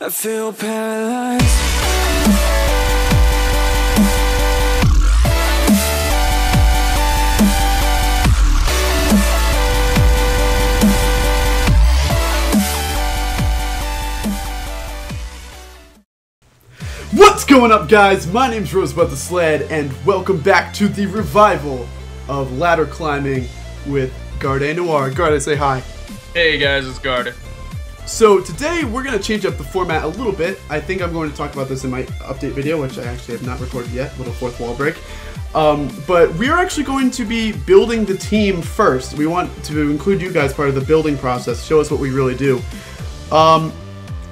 I feel paralyzed. What's going up, guys? My name's Rosebud the Sled, and welcome back to the revival of ladder climbing with GardeNoir. Garde, say hi. Hey guys, it's Garde. So today we're going to change up the format a little bit. I think I'm going to talk about this in my update video, which I actually have not recorded yet, little fourth wall break. But we're actually going to be building the team first. We want to include you guys part of the building process, show us what we really do.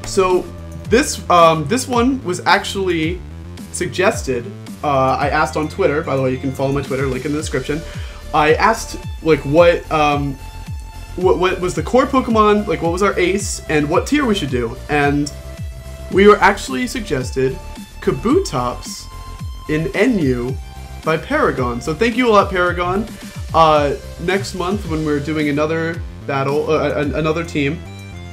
So this one was actually suggested. I asked on Twitter. By the way, you can follow my Twitter, link in the description. I asked like what was the core Pokemon, like what was our ace, and what tier we should do. And we were actually suggested Kabutops in NU by Paragon. So thank you a lot, Paragon. Next month when we're doing another battle, another team,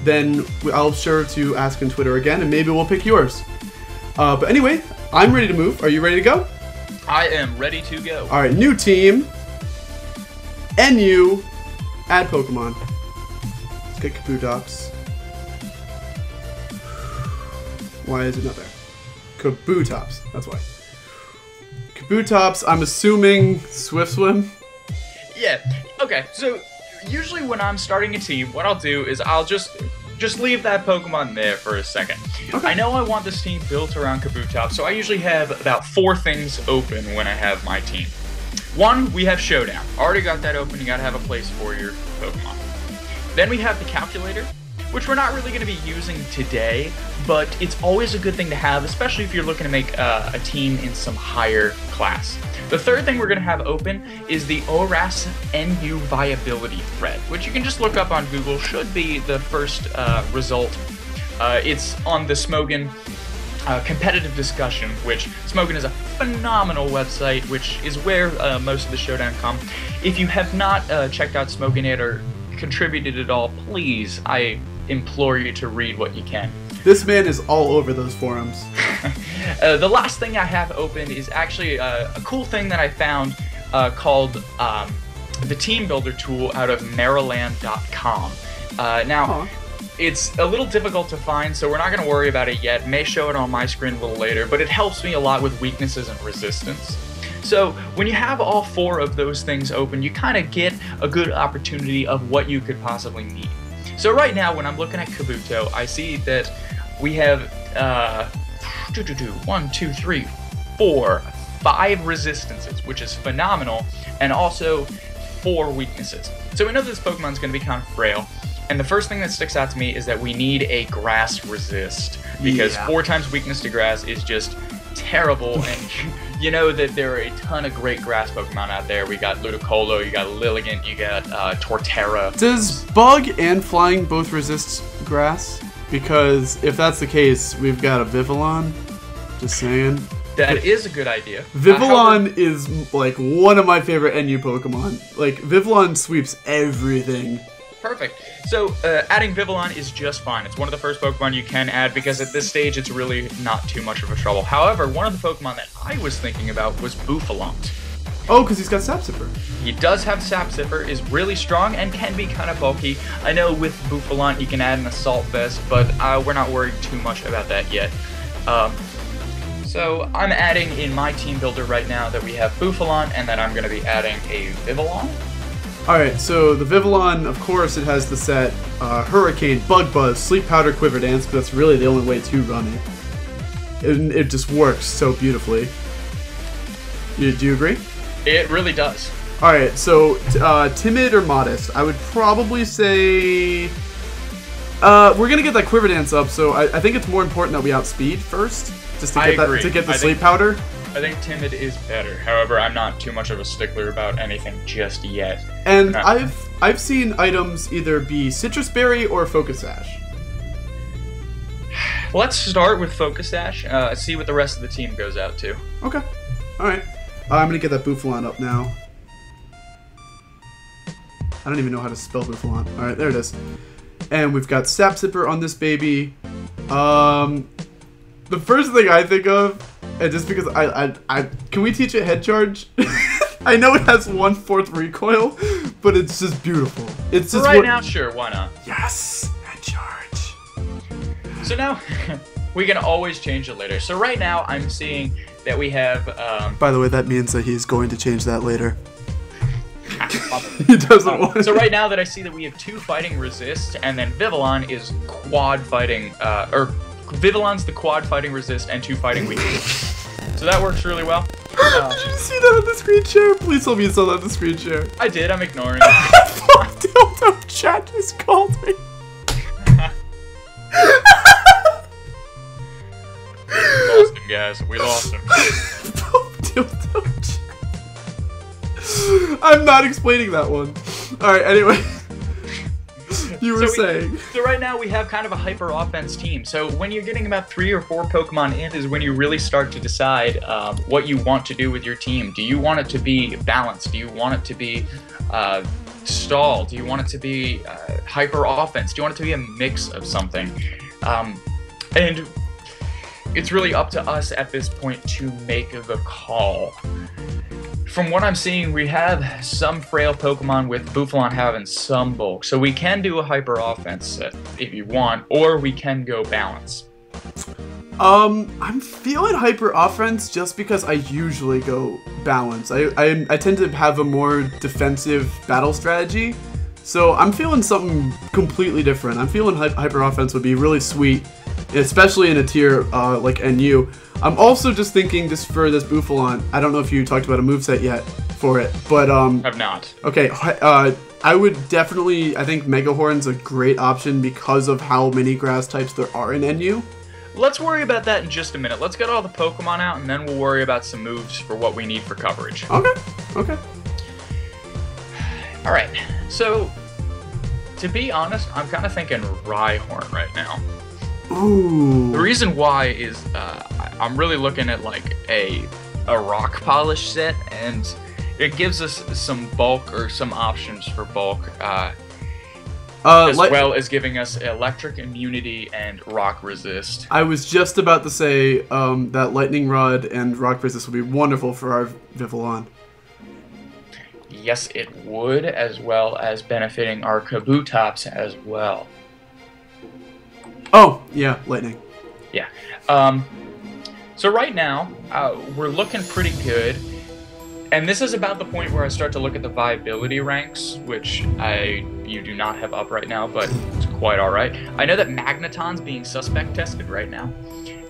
then I'll sure to ask on Twitter again, and maybe we'll pick yours. But anyway, I'm ready to move. Are you ready to go? I am ready to go. Alright, new team. NU. Add Pokemon. Let's get Kabutops. Why is it not there? Kabutops. That's why. Kabutops, I'm assuming Swift Swim? Yeah, okay, so usually when I'm starting a team, what I'll do is I'll just leave that Pokemon there for a second. Okay. I know I want this team built around Kabutops, so I usually have about 4 things open when I have my team. 1, we have Showdown. Already got that open, you gotta have a place for your Pokemon. Then we have the Calculator, which we're not really going to be using today, but it's always a good thing to have, especially if you're looking to make a team in some higher class. The third thing we're going to have open is the ORAS NU viability thread, which you can just look up on Google, should be the first result. It's on the Smogon competitive discussion, which Smogon is a phenomenal website, which is where most of the Showdown come. If you have not checked out Smogon yet or contributed at all, please, I implore you to read what you can. This man is all over those forums. The last thing I have open is actually a cool thing that I found called the Team Builder tool out of Maryland.com. Now, it's a little difficult to find, so we're not going to worry about it yet. May show it on my screen a little later, but it helps me a lot with weaknesses and resistance. So when you have all 4 of those things open, you kind of get a good opportunity of what you could possibly need. So right now, when I'm looking at Kabuto, I see that we have 1, 2, 3, 4, 5 resistances, which is phenomenal, and also 4 weaknesses. So we know this Pokemon's going to be kind of frail. And the first thing that sticks out to me is that we need a grass resist, because 4 times weakness to grass is just terrible, and you know that there are a ton of great grass Pokemon out there. We got Ludicolo, you got Lilligant, you got Torterra. Does Bug and Flying both resist grass? Because if that's the case, we've got a Vivillon. Just saying. That is a good idea. Vivillon is like one of my favorite NU Pokemon. Like, Vivillon sweeps everything. Perfect. So, adding Vivillon is just fine. It's one of the first Pokemon you can add because at this stage it's really not too much of a trouble. However, one of the Pokemon that I was thinking about was Bouffalante. Oh, because he's got Sap Sipper. He does have Sap Sipper, is really strong, and can be kind of bulky. I know with Bouffalante you can add an Assault Vest, but we're not worried too much about that yet. So I'm adding in my team builder right now that we have Bouffalante, and then I'm going to be adding a Vivillon. Alright, so the Vivillon, of course, it has the set Hurricane, Bug Buzz, Sleep Powder, Quiver Dance, because that's really the only way to run it. It just works so beautifully. Do you agree? It really does. Alright, so timid or modest? I would probably say we're going to get that Quiver Dance up, so I think it's more important that we outspeed first, just to get the Sleep Powder. I think timid is better. However, I'm not too much of a stickler about anything just yet. And I've seen items either be Citrus Berry or Focus Sash. Let's start with Focus Sash. See what the rest of the team goes out to. Okay. All right. I'm gonna get that Bouffalante up now. I don't even know how to spell Bouffalante. All right, there it is. And we've got Sap Sipper on this baby. The first thing I think of, and just because I can we teach it head charge? I know it has 1/4 recoil, but it's just beautiful. It's just right now, sure, why not? Yes, head charge. So now, we can always change it later. So right now, I'm seeing that we have. By the way, that means that he's going to change that later. He doesn't want it. So right now that I see that we have 2 fighting resist, and then Vivillon is quad fighting, or Vivillon's the quad fighting resist and 2 fighting weak. So that works really well. Did you see that on the screen share? Please tell me you saw that on the screen share. I did, I'm ignoring it. Dildo chat just called me. We lost him, guys. We lost him. Dildo chat. I'm not explaining that one. Alright, anyway. You were saying. So right now we have kind of a hyper offense team. So when you're getting about 3 or 4 Pokemon in is when you really start to decide what you want to do with your team. Do you want it to be balanced? Do you want it to be stall? Do you want it to be hyper offense? Do you want it to be a mix of something? And it's really up to us at this point to make the call. From what I'm seeing, we have some frail Pokemon with Buffalon having some bulk. So we can do a hyper offense if you want, or we can go balance. I'm feeling hyper offense just because I usually go balance. I tend to have a more defensive battle strategy. So I'm feeling something completely different. I'm feeling hyper offense would be really sweet, especially in a tier like NU. I'm also just thinking, just for this Buffalon, I don't know if you talked about a moveset yet for it, but I've not. Okay, I would definitely, I think Mega Horn's a great option because of how many grass types there are in NU. Let's worry about that in just a minute. Let's get all the Pokemon out, and then we'll worry about some moves for what we need for coverage. Okay, okay. Alright, so, to be honest, I'm kind of thinking Rhyhorn right now. Ooh. The reason why is I'm really looking at like a rock polish set, and it gives us some bulk or some options for bulk, as well as giving us electric immunity and rock resist. I was just about to say that lightning rod and rock resist would be wonderful for our Vivillon. Yes, it would, as well as benefiting our Kabutops as well. Oh, yeah, lightning. Yeah. So right now, we're looking pretty good. And this is about the point where I start to look at the viability ranks, which you do not have up right now, but it's quite alright. I know that Magneton's being suspect tested right now.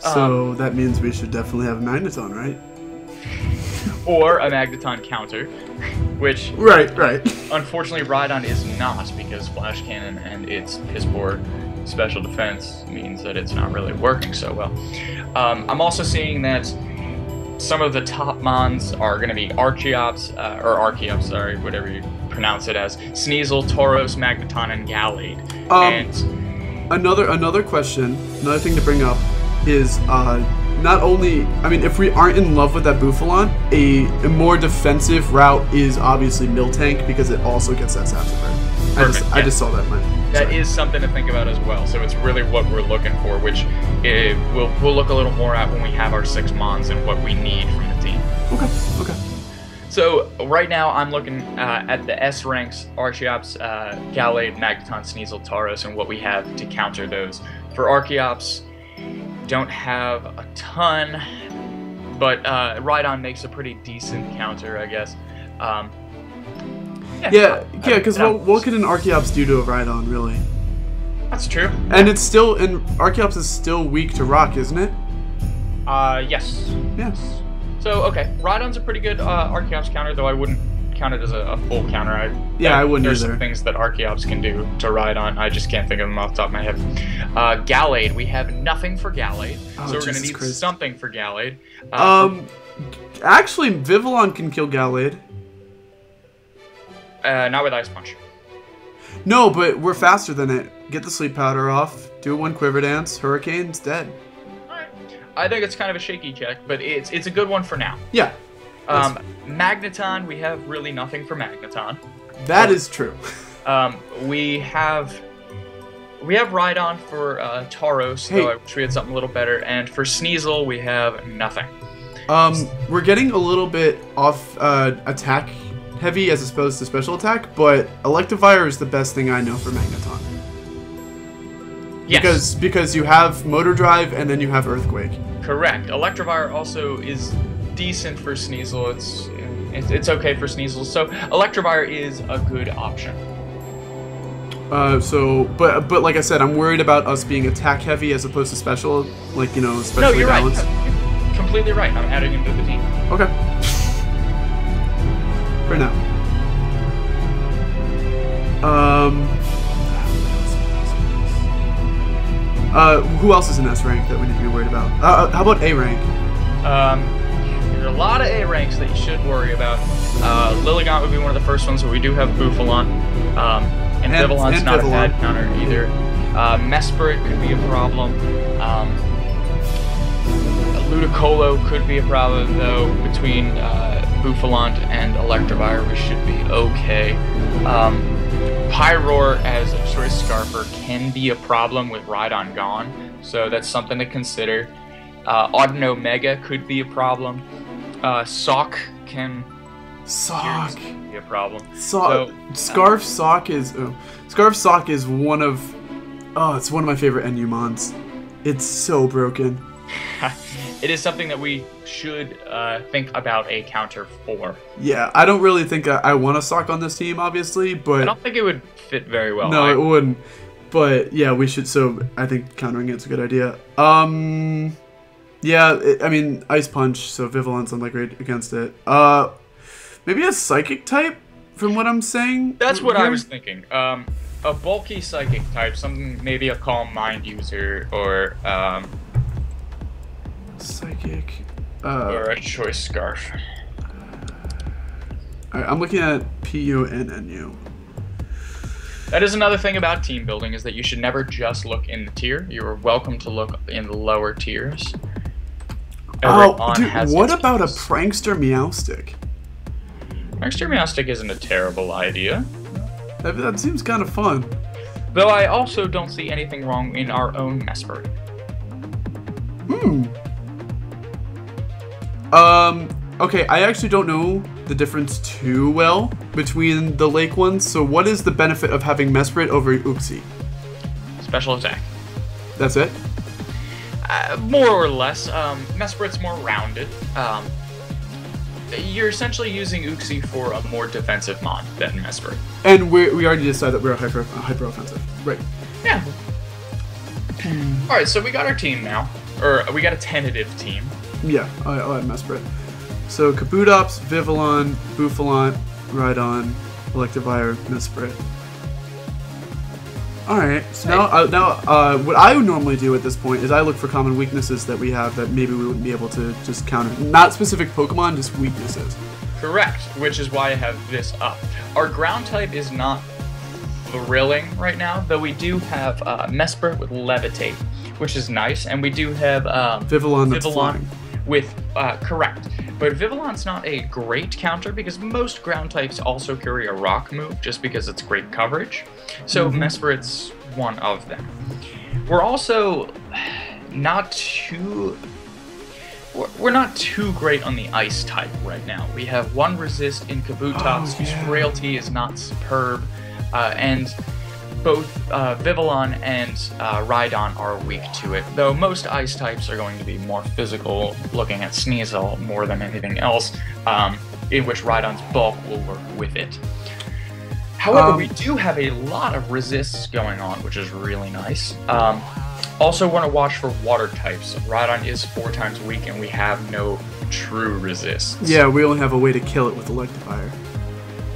So that means we should definitely have a Magneton, right? Or a Magneton counter, which... Right. Unfortunately, Rhydon is not, because Flash Cannon and its piss poor special defense means that it's not really working so well. I'm also seeing that some of the top mons are going to be Archeops, or Archeops, sorry, whatever you pronounce it as, Sneasel, Tauros, Magneton, and Gallade. And another question, another thing to bring up is not only, I mean, if we aren't in love with that Buffalon, a more defensive route is obviously Miltank because it also gets that Sapphire. I just saw that, man. That is something to think about as well. So it's really what we're looking for, which we'll look a little more at when we have our 6 mons and what we need from the team. Okay. So right now I'm looking at the S ranks, Archeops, Gallade, Magneton, Sneasel, Tauros, and what we have to counter those. For Archeops, don't have a ton, but Rhydon makes a pretty decent counter, I guess. Yeah, because what could an Archeops do to a Rhydon, really? That's true. And it's still, and Archeops is still weak to rock, isn't it? Yes. Yes. So, okay, Rhydon's a pretty good Archeops counter, though I wouldn't count it as a full counter. I wouldn't There's either. Some things that Archeops can do to Rhydon. I just can't think of them off the top of my head. Gallade, we have nothing for Gallade, so we're going to need something for Gallade. Actually, Vivillon can kill Gallade. Not with Ice Punch. No, but we're faster than it. Get the Sleep Powder off, do 1 Quiver Dance, Hurricane's dead. Alright. I think it's kind of a shaky check, but it's a good one for now. Yeah. Magneton, we have really nothing for Magneton. That is true. We have we have Rhydon for Tauros, Hey. though I wish we had something a little better. And for Sneasel, we have nothing. We're getting a little bit off attack heavy as opposed to special attack, but Electivire is the best thing I know for Magneton. Yes. Because you have Motor Drive and then you have Earthquake. Correct. Electivire also is decent for Sneasel. It's okay for Sneasel. So Electivire is a good option. But like I said, I'm worried about us being attack heavy as opposed to special, like, you know, especially No, you're balanced. right. You're completely right. I'm adding him to the team. Okay. For now. Who else is in S rank that we need to be worried about? How about A rank? There's a lot of A ranks that you should worry about. Lilligant would be one of the first ones, but we do have Bouffalon. And Vivillon's not a bad counter either. Mesprit could be a problem. Ludicolo could be a problem, though. Between Bouffalon and Electivire, we should be okay. Pyroar as a Choice Scarfer can be a problem with Rhydon gone, so that's something to consider. Audino Mega could be a problem. Sock can be a problem. Scarf Sock is one of it's one of my favorite NU mons. It's so broken. It is something that we should think about a counter for. Yeah, I don't really think I want a Sock on this team, obviously, but I don't think it would fit very well. No, it wouldn't. But yeah, we should. So I think countering it's a good idea. Yeah, I mean Ice Punch. So Vivillon's not great against it. Maybe a Psychic type, from what I'm saying. That's what I was thinking. A bulky Psychic type, something maybe a Calm Mind user or Psychic. Or a Choice Scarf. Alright, I'm looking at PU and NU. That is another thing about team building, is that you should never just look in the tier. You are welcome to look in the lower tiers. Dude, what about a Prankster Meowstic? Prankster Meowstic isn't a terrible idea. That seems kind of fun. Though I also don't see anything wrong in our own Mesprit. Okay, I actually don't know the difference too well between the lake ones, so what is the benefit of having Mesprit over Uxie? Special attack. That's it? More or less. Mesprit's more rounded. You're essentially using Uxie for a more defensive mon than Mesprit. And we already decided that we're hyper offensive. Right. Yeah. Alright, so we got our team now. Or we got a tentative team. Yeah, I'll add Mesprit. So Kabutops, Vivillon, Bouffalon, Rhydon, Electivire, Mesprit. Alright, so now what I would normally do at this point is I look for common weaknesses that we have that maybe we wouldn't be able to just counter. Not specific Pokemon, just weaknesses. Correct, which is why I have this up. Our ground type is not thrilling right now, though we do have Mesprit with Levitate, which is nice, and we do have Vivillon that's flying. With correct. But Vivillon's not a great counter because most ground types also carry a rock move just because it's great coverage. So Mesprit's one of them. We're also not too great on the ice type right now. We have one resist in Kabutops whose frailty is not superb, and both Vivillon and Rhydon are weak to it, though most ice types are going to be more physical, looking at Sneasel more than anything else, in which Rhydon's bulk will work with it. However, we do have a lot of resists going on, which is really nice. Also want to watch for water types. Rhydon is 4 times weak, and we have no true resists. Yeah, we only have a way to kill it with Electivire.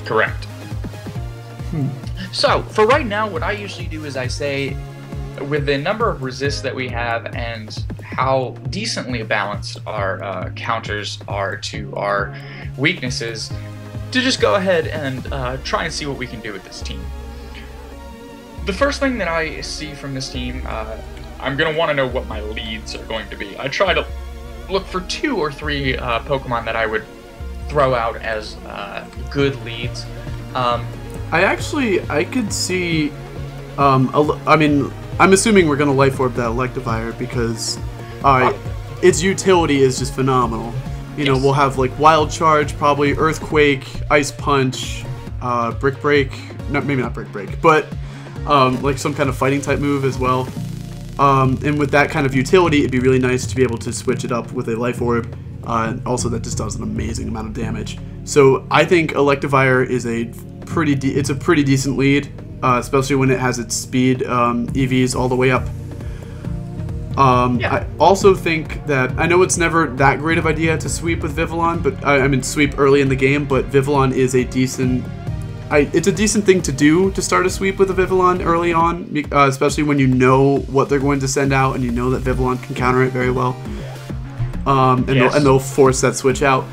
Correct. So, for right now, what I usually do is I say, with the number of resists that we have and how decently balanced our counters are to our weaknesses, to just go ahead and try and see what we can do with this team. The first thing that I see from this team, I'm going to want to know what my leads are going to be. I try to look for 2 or 3 Pokemon that I would throw out as good leads. I could see I mean, I'm assuming we're gonna Life Orb that Electivire because its utility is just phenomenal. You know, we'll have like Wild Charge, probably Earthquake, Ice Punch, Brick Break. No, maybe not Brick Break, but like some kind of fighting type move as well. And with that kind of utility, it'd be really nice to be able to switch it up with a Life Orb. Also, that just does an amazing amount of damage. So I think Electivire is a pretty decent lead, especially when it has its speed EVs all the way up. I also think that, I know it's never that great of idea to sweep with Vivillon, but I mean sweep early in the game, but Vivillon is a decent, it's a decent thing to do to start a sweep with a Vivillon early on, especially when you know what they're going to send out and you know that Vivillon can counter it very well. And they'll force that switch out.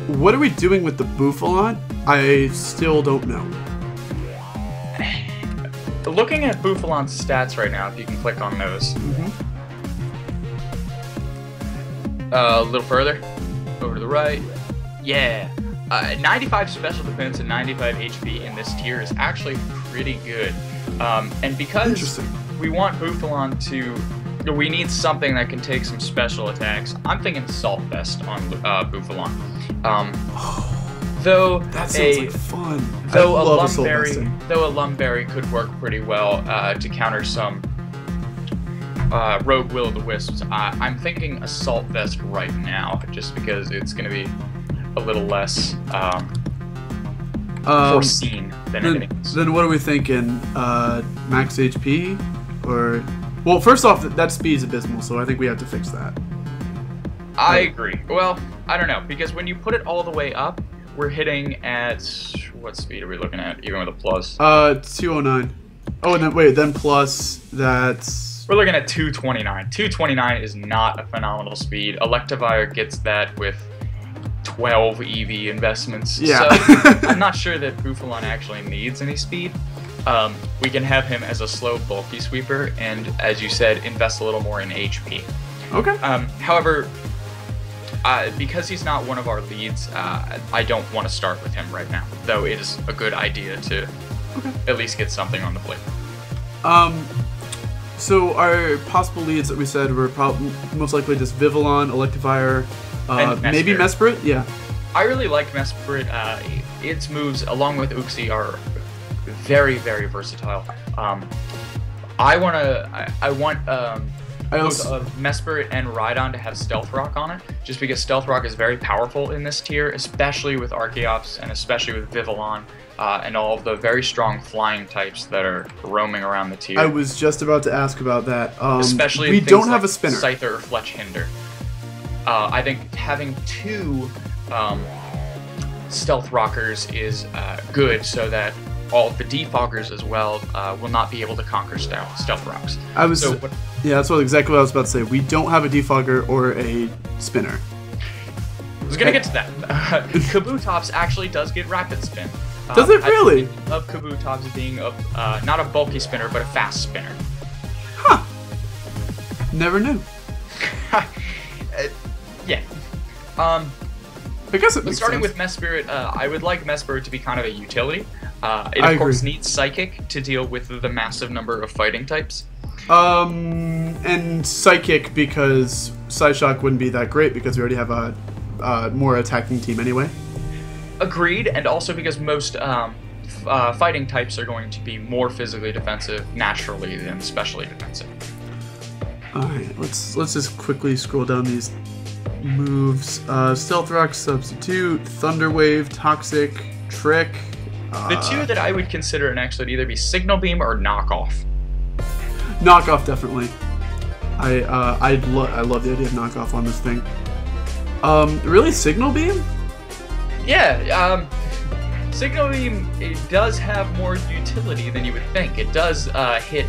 What are we doing with the Bouffalot? I still don't know. Looking at Bouffalot's stats right now, if you can click on those. A little further. Over to the right. Yeah. 95 special defense and 95 HP in this tier is actually pretty good. And because we want Bouffalot to... we need something that can take some special attacks. I'm thinking Assault Vest on Bouffalot. Though that sounds like fun. Though a Lumberry could work pretty well to counter some Rogue Will-o'-the-Wisps, I'm thinking Assault Vest right now, just because it's going to be a little less foreseen than anything else. Then what are we thinking? Max HP? Or... Well, first off, that speed's abysmal, so I think we have to fix that. I agree. Well, I don't know, because when you put it all the way up, we're hitting at... What speed are we looking at, even with a plus? 209. Oh, and then, wait, then plus, that's... We're looking at 229. 229 is not a phenomenal speed. Electivire gets that with 12 EV investments. Yeah. So I'm not sure that Bouffalot actually needs any speed. We can have him as a slow, bulky sweeper, and as you said, invest a little more in HP. Okay. However, because he's not one of our leads, I don't want to start with him right now, though it is a good idea to at least get something on the plate. So our possible leads that we said were most likely just Vivillon, Electivire, maybe Mesprit? Yeah. I really like Mesprit. Its moves, along with Uxie, are very, very versatile. I want both Mesprit and Rhydon to have Stealth Rock on it, just because Stealth Rock is very powerful in this tier, especially with Archeops and especially with Vivillon and all of the very strong flying types that are roaming around the tier. I was just about to ask about that. Especially we don't have a spinner. Scyther or Fletch Hinder. I think having two Stealth Rockers is good, so that all the defoggers as well will not be able to conquer stealth rocks. Yeah, that's exactly what I was about to say. We don't have a defogger or a spinner. I was gonna get to that. Kabutops actually does get rapid spin. Does it really? I love Kabutops being not a bulky spinner, but a fast spinner. Huh. Never knew. Yeah. I guess it makes starting sense. with Mesprit, I would like Mesprit to be kind of a utility. It of course needs Psychic to deal with the massive number of fighting types. And Psychic because Psyshock wouldn't be that great because we already have a more attacking team anyway. Agreed, and also because most fighting types are going to be more physically defensive naturally than specially defensive. Alright, let's just quickly scroll down these moves. Stealth Rock, Substitute, Thunder Wave, Toxic, Trick. The two that I would consider an actually would either be Signal Beam or Knockoff. Knockoff, definitely. I love the idea of Knockoff on this thing. Really, Signal Beam? Yeah, Signal Beam, it does have more utility than you would think. It does hit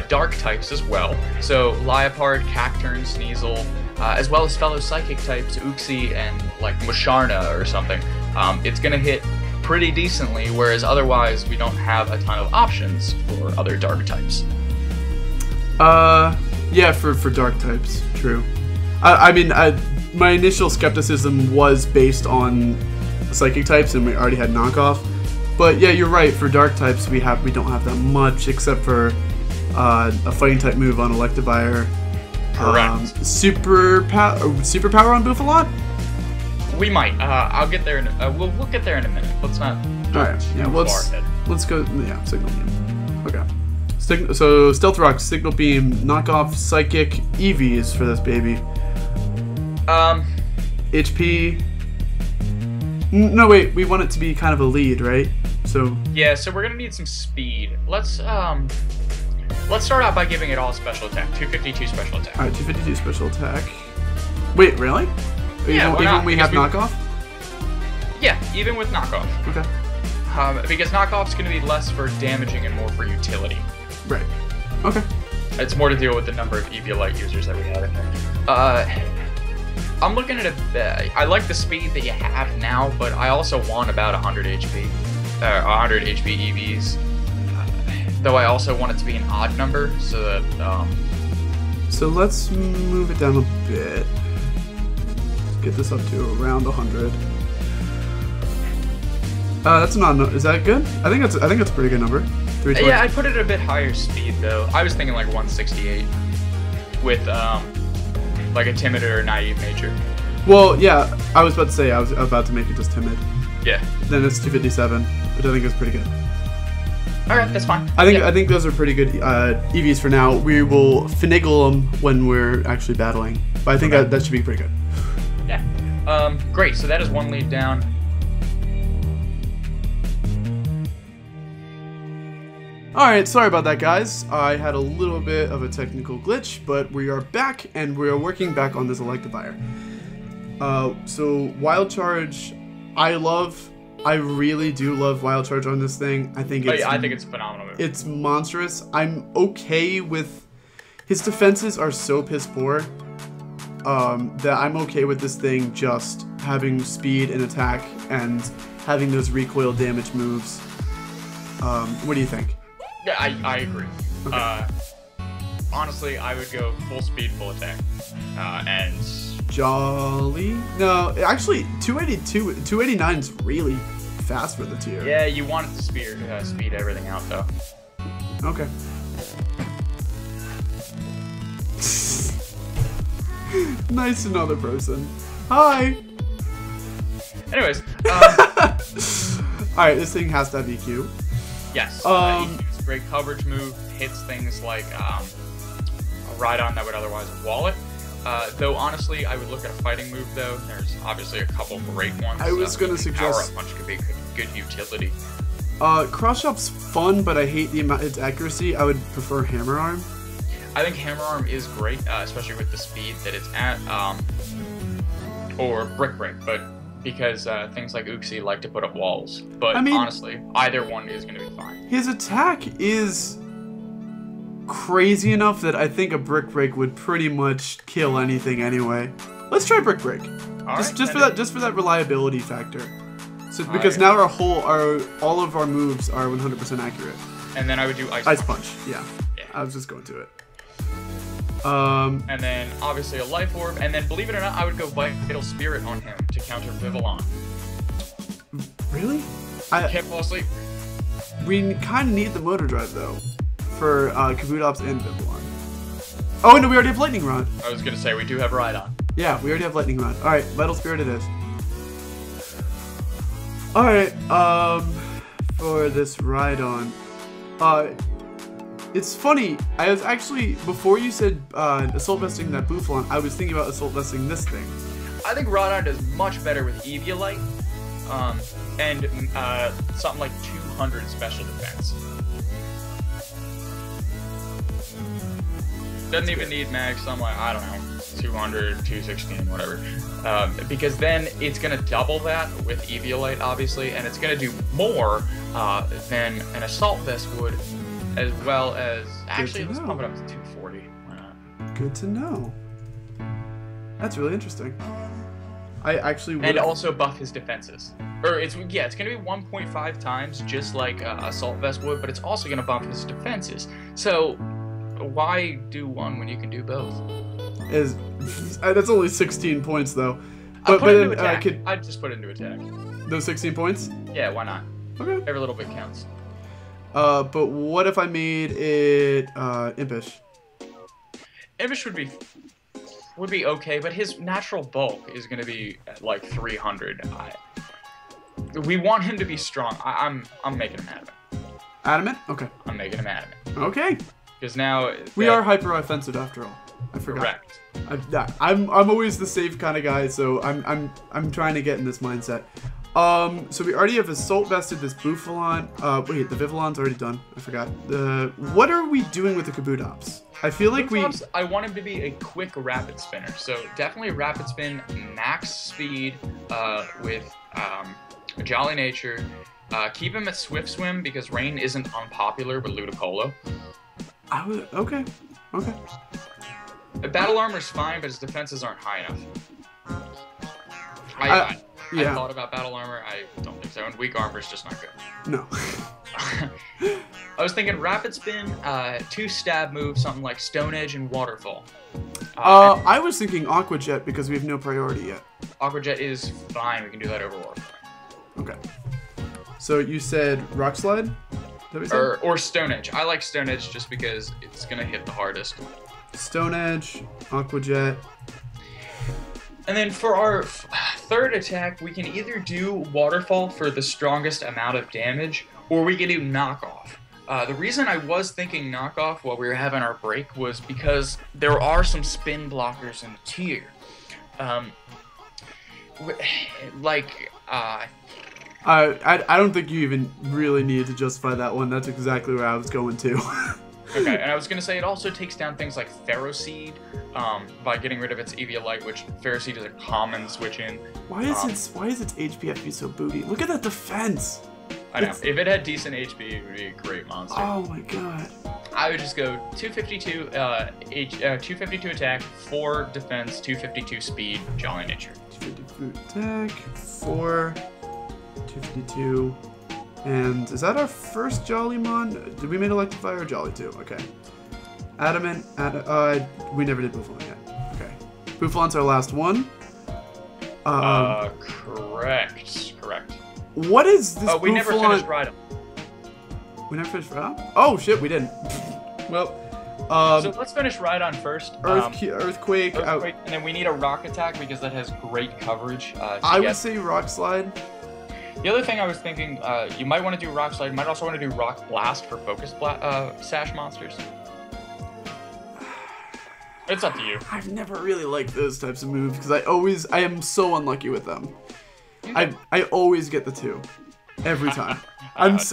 dark types as well. So Liepard, Cacturn, Sneasel, as well as fellow psychic types, Uxie and like Musharna or something. It's gonna hit pretty decently, whereas otherwise we don't have a ton of options for other dark types. Yeah, for dark types, true. I mean, my initial skepticism was based on psychic types, and we already had Knockoff. But yeah, you're right. For dark types, we don't have that much, except for a fighting type move on Electivire. Correct. Superpower on Bouffalant? We might. I'll get there. We'll get there in a minute. Let's not. All right. Yeah. Let's go. Yeah. Signal Beam. Okay. So Stealth Rock, Signal Beam, knockoff Psychic, EVs for this baby. HP. No, wait. We want it to be kind of a lead, right? So. Yeah. So we're gonna need some speed. Let's start out by giving it all special attack. 252 special attack. All right. 252 special attack. Wait. Really? Yeah. Even when we have knockoff. Yeah. Even with knockoff. Okay. Because knockoff's gonna be less for damaging and more for utility. Right. Okay. It's more to deal with the number of Eviolite users that we have in there. I'm looking at I like the speed that you have now, but I also want about 100 HP. 100 HP EVs. Though I also want it to be an odd number, so that... So let's move it down a bit. Let's get this up to around 100. That's not... Is that good? I think that's a pretty good number. Yeah, I put it at a bit higher speed though. I was thinking like 168 with like a timid or naive nature. Well, yeah, I was about to say I was about to make it just timid. Yeah. Then it's 257, which I think is pretty good. All right, that's fine. I think those are pretty good EVs for now. We will finagle them when we're actually battling, but I think that should be pretty good. Yeah. Great. So that is one lead down. Alright, sorry about that, guys. I had a little bit of a technical glitch, but we are back, and we are working back on this Electivire. So, Wild Charge, I really do love Wild Charge on this thing. I think it's... I think it's a phenomenal move. It's monstrous. I'm okay with... His defenses are so piss poor that I'm okay with this thing just having speed and attack and having those recoil damage moves. What do you think? Yeah, I agree. Okay. Honestly, I would go full speed, full attack, and Jolly. No, actually, 289 is really fast for the tier. yeah, you want it to speed everything out though. Okay. Nice another person. Hi. Anyways, all right, this thing has to have EQ. yes. It's a great coverage move. Hits things like a Rhydon that would otherwise wall it. Though honestly, I would look at a fighting move though. There's obviously a couple great ones. I was gonna suggest Power Up Punch could be good utility. Cross Chop's fun, but I hate its accuracy. I would prefer Hammer Arm. I think Hammer Arm is great, especially with the speed that it's at, or Brick Break, but because things like Uxie like to put up walls. But I mean, honestly, either one is going to be fine. His attack is crazy enough that I think a Brick Break would pretty much kill anything anyway. Let's try Brick Break. Just for that reliability factor. So because now all of our moves are 100% accurate. And then I would do Ice Punch. Yeah. I was just going to it. And then obviously a Life Orb, and then believe it or not, I would go Vital Spirit on him to counter Vivillon. Really? Can't fall asleep. We kind of need the Motor Drive though, for Kabutops and Vivillon. Oh no, we already have Lightning Rod. I was gonna say we do have Rhydon. Yeah, we already have Lightning Rod. All right, Vital Spirit it is. All right, for this Rhydon, it's funny, I was actually, before you said Assault Vesting that Bouffalant, I was thinking about Assault Vesting this thing. I think Rhydon does much better with Eviolite, and something like 200 special defense. Doesn't even need max, something like, I don't know, 200, 216, whatever. Because then it's going to double that with Eviolite, obviously, and it's going to do more than an Assault Vest would, as well as... Actually, let's pump it up to 240. Why not? Good to know. That's really interesting. I actually would... And also buff his defenses. Or, it's going to be 1.5 times, just like Assault Vest would, but it's also going to buff his defenses. So, why do one when you can do both? That's only 16 points, though. I'd just put it into attack. Those 16 points? Yeah, why not? Okay. Every little bit counts. But what if I made it impish? Impish would be okay, but his natural bulk is going to be at like 300. We want him to be strong. I'm making him adamant. Adamant? Okay. I'm making him adamant. Okay. Because now we are hyper offensive after all. I forgot. Correct. I'm always the safe kind of guy, so I'm trying to get in this mindset. So we already have Assault Vested this Bouffalon. Wait, the Vivillon's already done. I forgot. What are we doing with the Kabutops? I feel like I want him to be a quick rapid spinner, so definitely a rapid spin, max speed, with a jolly nature. Keep him at Swift Swim because Rain isn't unpopular with Ludicolo. Okay. Battle Armor's fine, but his defenses aren't high enough. Yeah. I thought about Battle Armor. I don't think so. And Weak Armor's just not good. No. I was thinking Rapid Spin, 2 stab moves, something like Stone Edge and Waterfall. I was thinking Aqua Jet because we have no priority yet. Aqua Jet is fine. We can do that over Waterfall. Okay. So you said Rock Slide? Is that what you said? Or Stone Edge. I like Stone Edge just because it's going to hit the hardest. Stone Edge, Aqua Jet. And then for our third attack, we can either do Waterfall for the strongest amount of damage, or we can do Knockoff. The reason I was thinking Knockoff while we were having our break was because there are some spin blockers in the tier. I don't think you even really need to justify that one. That's exactly where I was going to. Okay, and I was going to say it also takes down things like Ferroseed by getting rid of its Eviolite, which Ferroseed is a common switch in. Why is its HPFP so booty? Look at that defense. I know. If it had decent HP, it would be a great monster. Oh my god. I would just go 252 252 attack, 4 defense, 252 speed, Jolly Nature. 252 attack, 4, 252. And is that our first Jollymon? Did we make Electrify or Jolly 2? Okay. Adamant. We never did Bouffalon yet. Okay. Bouffalon's our last one. Correct. What is this? We never finished Rhydon. We never finished Rhydon? Oh shit, we didn't. Well, so let's finish Rhydon first. Earthquake, and then we need a Rock Attack because that has great coverage. I would say Rock Slide. The other thing I was thinking, you might want to do Rock Slide. You might also want to do Rock Blast for Focus Sash monsters. It's up to you. I've never really liked those types of moves because I am so unlucky with them. Okay. I always get the 2 every time. I don't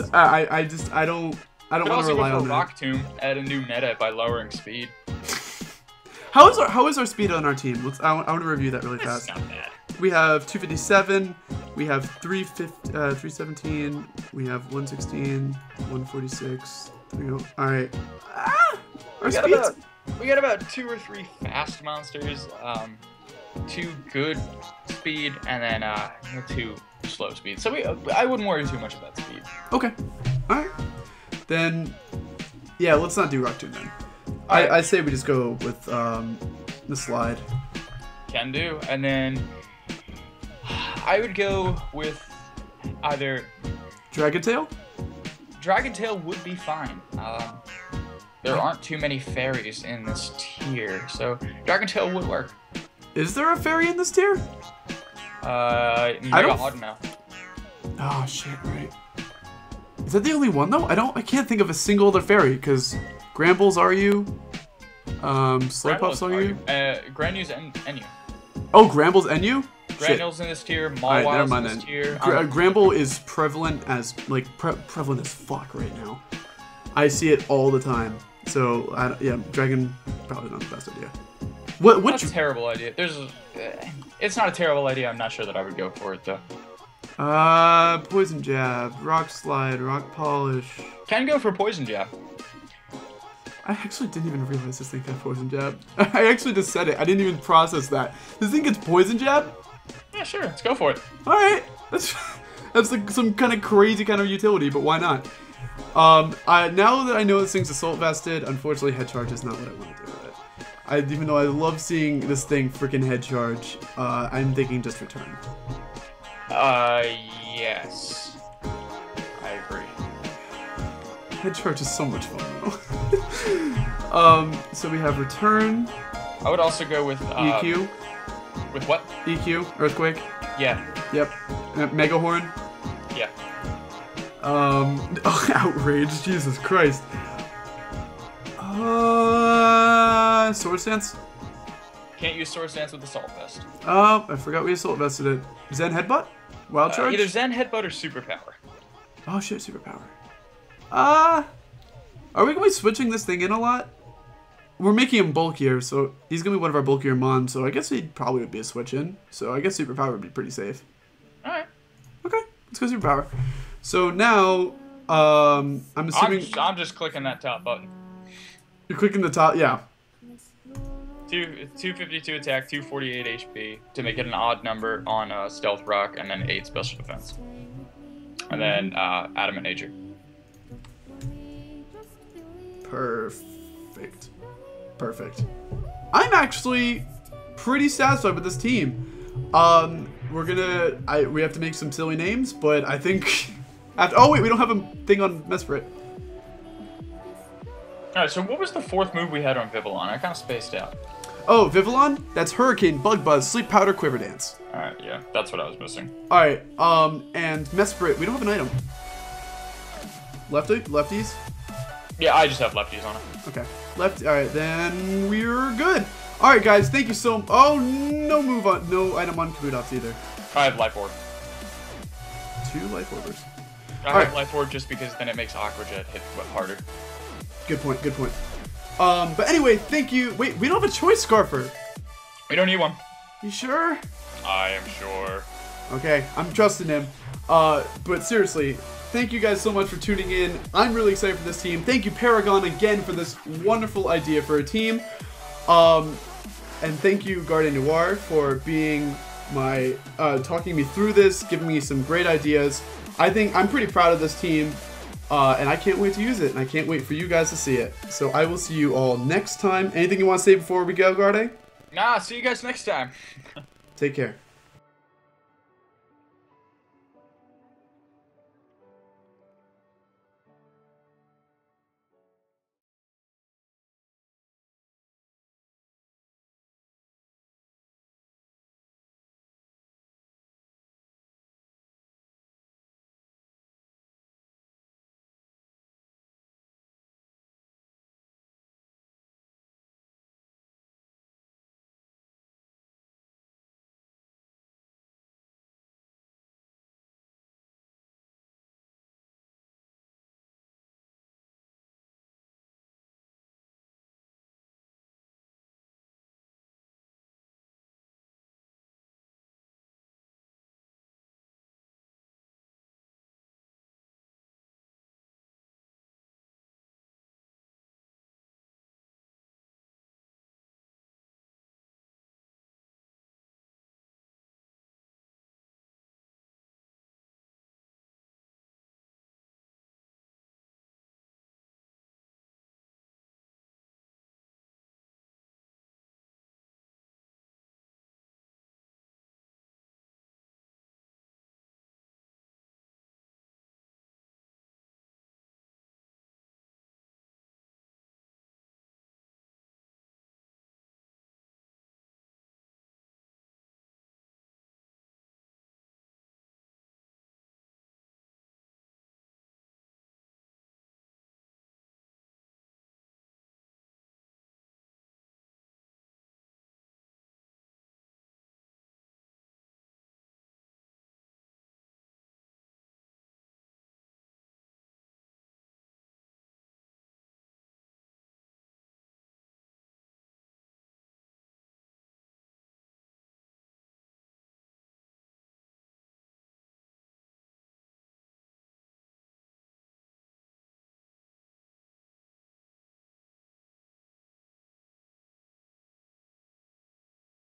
want to rely on that. Rock Tomb, add a new meta by lowering speed. How is our speed on our team? I want to review that really fast. It's not bad. We have 257, we have 317, we have 116, 146. All right. We got about 2 or 3 fast monsters, 2 good speed, and then 2 slow speed. So I wouldn't worry too much about speed. Okay. All right. Then, yeah, let's not do Rock Tomb then. I say we just go with the slide. Can do, and then I would go with either Dragon Tail. Dragon Tail would be fine. There aren't too many fairies in this tier, so Dragon Tail would work. Is there a fairy in this tier? Mega Oddmouth. Oh shit! Right. Is that the only one though? I can't think of a single other fairy because Grambles are you? Slurpuffs are you? Granules and Enu. Oh, Grambles and you? Granules in this tier, Mawwow's in this tier. Gramble is prevalent as prevalent as fuck right now. I see it all the time. So yeah, Dragon probably not the best idea. That's a terrible idea. It's not a terrible idea. I'm not sure that I would go for it though. Poison Jab, Rock Slide, Rock Polish. Can go for Poison Jab. I actually didn't even realize this thing had Poison Jab. I actually just said it. I didn't even process that. This thing gets Poison Jab? Yeah, sure. Let's go for it. All right. That's like some kind of crazy kind of utility, but why not? Now that I know this thing's Assault Vested, unfortunately Head Charge is not what I want to do with it. Even though I love seeing this thing freaking Head Charge, I'm thinking just Return. Yes. Head charge is so much fun. So we have return. I would also go with EQ. With what? EQ. Earthquake. Yeah. Yep. Mega horn. Yeah. Oh, outrage. Jesus Christ. Sword stance. Can't use sword stance with Assault Vest. Oh, I forgot we assault vested it. Zen headbutt. Wild charge. Either Zen Headbutt or Superpower. Oh shit, superpower. Are we gonna be switching this thing in a lot? We're making him bulkier, so he's gonna be one of our bulkier mons, so I guess he probably would be a switch in. So I guess superpower would be pretty safe. Alright. Okay, let's go superpower. So now, I'm assuming... I'm just clicking that top button. You're clicking the top, yeah. 252 attack, 248 HP to make it an odd number on Stealth Rock, and then 8 special defense. And then Adamant Nature. Perfect. Perfect. I'm actually pretty satisfied with this team. We have to make some silly names, but I think oh wait, we don't have a thing on Mesprit. Alright, so what was the 4th move we had on Vivillon? I kind of spaced out. Oh, Vivillon? That's Hurricane, Bug Buzz, Sleep Powder, Quiver Dance. Alright, yeah, that's what I was missing. Alright, and Mesprit, we don't have an item. Lefties? Yeah, I just have lefties on it. Okay. Alright, then we're good. Alright guys, thank you so much. Oh, no item on Kabutops either. I have Life Orb. 2 Life Orbers. I have Life Orb just because then it makes Aqua Jet hit harder. Good point, good point. But anyway, thank you. Wait, we don't have a choice Scarfer. We don't need one. You sure? I am sure. Okay, I'm trusting him. But seriously, thank you guys so much for tuning in. I'm really excited for this team. Thank you, Paragon, again for this wonderful idea for a team. And thank you, GardeNoir, for being my, talking me through this, giving me some great ideas. I think I'm pretty proud of this team, and I can't wait to use it, and I can't wait for you guys to see it. So I will see you all next time. Anything you want to say before we go, Garde? Nah, see you guys next time. Take care.